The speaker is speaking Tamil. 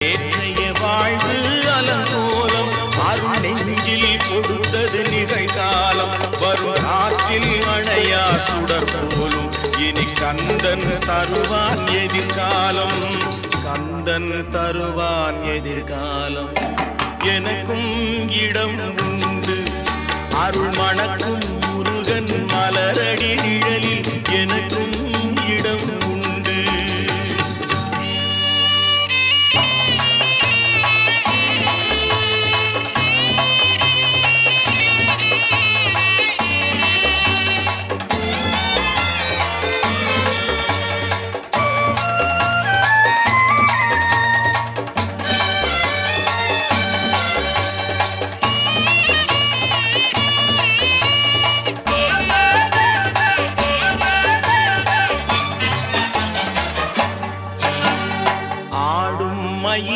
ஏற்றைய வாழ்வு அலங்கோலம் அருள் நெஞ்சில் கொடுத்தது நிகழ்காலம் வரும் காற்றில் அணையா சுடர் போலும் இனி கந்தன் தருவான் எதிர்காலம் கந்தன் தருவான் எதிர்காலம் எனக்கும் இடம் உண்டு அருள் மணக்கும் முருகன் மலரடி நிழலில் எனக்கும்